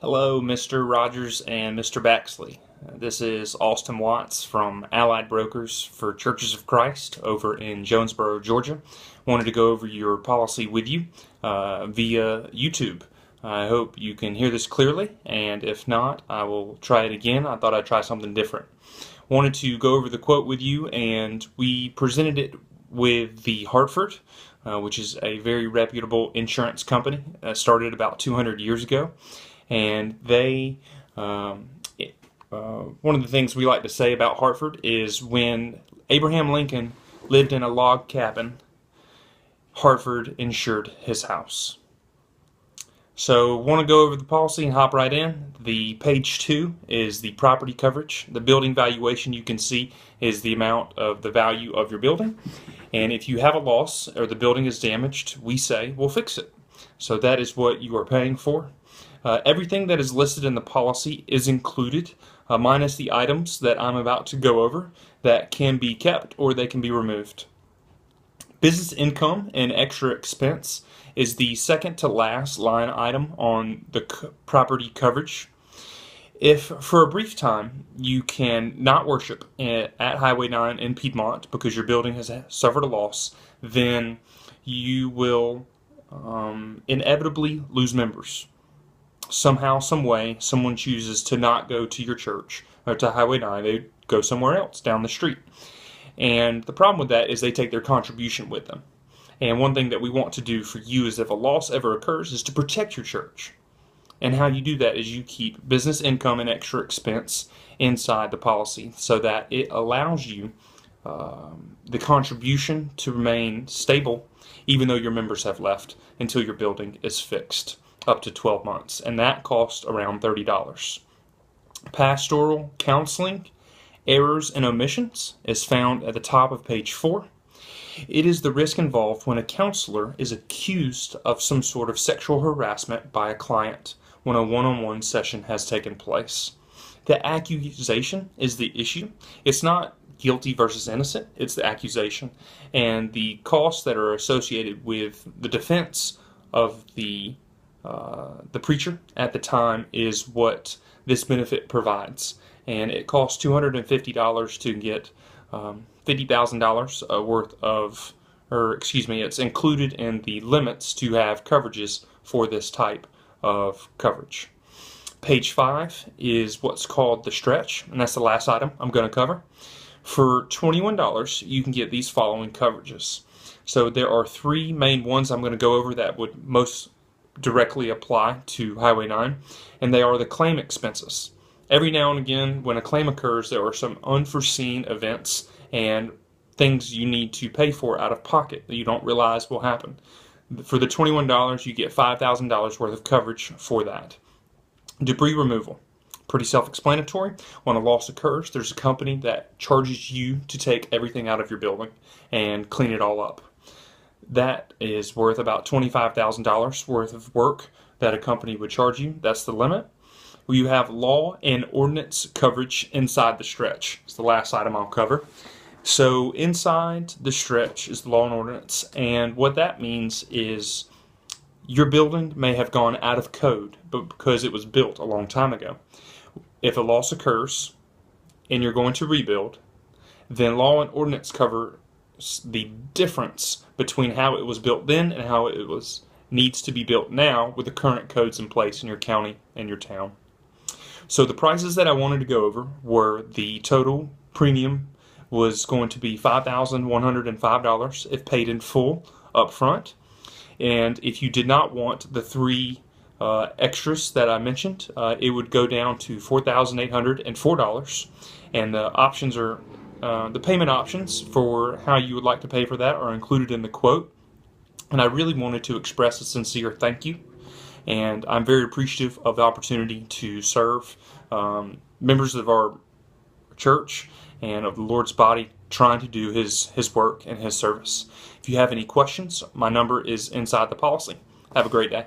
Hello, Mr. Rogers and Mr. Baxley. This is Austin Watts from Allied Brokers for Churches of Christ over in Jonesboro, Georgia. Wanted to go over your policy with you via YouTube. I hope you can hear this clearly, and if not, I will try it again. I thought I'd try something different. Wanted to go over the quote with you, and we presented it with the Hartford, which is a very reputable insurance company, started about 200 years ago. And they, one of the things we like to say about Hartford is when Abraham Lincoln lived in a log cabin, Hartford insured his house. So want to go over the policy and hop right in. The page 2 is the property coverage. The building valuation you can see is the amount of the value of your building. And if you have a loss or the building is damaged, we say we'll fix it. So that is what you are paying for. Everything that is listed in the policy is included, minus the items that I'm about to go over that can be kept or they can be removed. Business income and extra expense is the second to last line item on the property coverage. If for a brief time you can not worship at Highway 9 in Piedmont because your building has suffered a loss, then you will inevitably lose members. Somehow, some way, someone chooses to not go to your church or to Highway 9, they go somewhere else down the street. And the problem with that is they take their contribution with them. And one thing that we want to do for you is if a loss ever occurs is to protect your church. And how you do that is you keep business income and extra expense inside the policy so that it allows you the contribution to remain stable even though your members have left until your building is fixed. Up to 12 months, and that costs around $30. Pastoral counseling, errors and omissions is found at the top of page 4. It is the risk involved when a counselor is accused of some sort of sexual harassment by a client when a one-on-one session has taken place. The accusation is the issue. It's not guilty versus innocent, it's the accusation. And the costs that are associated with the defense of the preacher at the time is what this benefit provides. And it costs $250 to get $50,000 worth of, it's included in the limits to have coverages for this type of coverage. Page 5 is what's called the stretch, and that's the last item I'm going to cover. For $21, you can get these following coverages. So there are three main ones I'm going to go over that would most directly apply to Highway 9, and they are the claim expenses. Every now and again, when a claim occurs, there are some unforeseen events and things you need to pay for out of pocket that you don't realize will happen. For the $21, you get $5,000 worth of coverage for that. Debris removal. Pretty self-explanatory. When a loss occurs, there's a company that charges you to take everything out of your building and clean it all up. That is worth about $25,000 worth of work that a company would charge you. That's the limit. You have law and ordinance coverage inside the stretch. It's the last item I'll cover. So inside the stretch is the law and ordinance, and what that means is your building may have gone out of code, but because it was built a long time ago. If a loss occurs and you're going to rebuild, then law and ordinance cover the difference between how it was built then and how it needs to be built now with the current codes in place in your county and your town. So the prices that I wanted to go over were the total premium was going to be $5,105 if paid in full up front. And if you did not want the three extras that I mentioned, it would go down to $4,804. And the options are the payment options for how you would like to pay for that are included in the quote. And I really wanted to express a sincere thank you. And I'm very appreciative of the opportunity to serve members of our church and of the Lord's body trying to do His work and His service. If you have any questions, my number is inside the policy. Have a great day.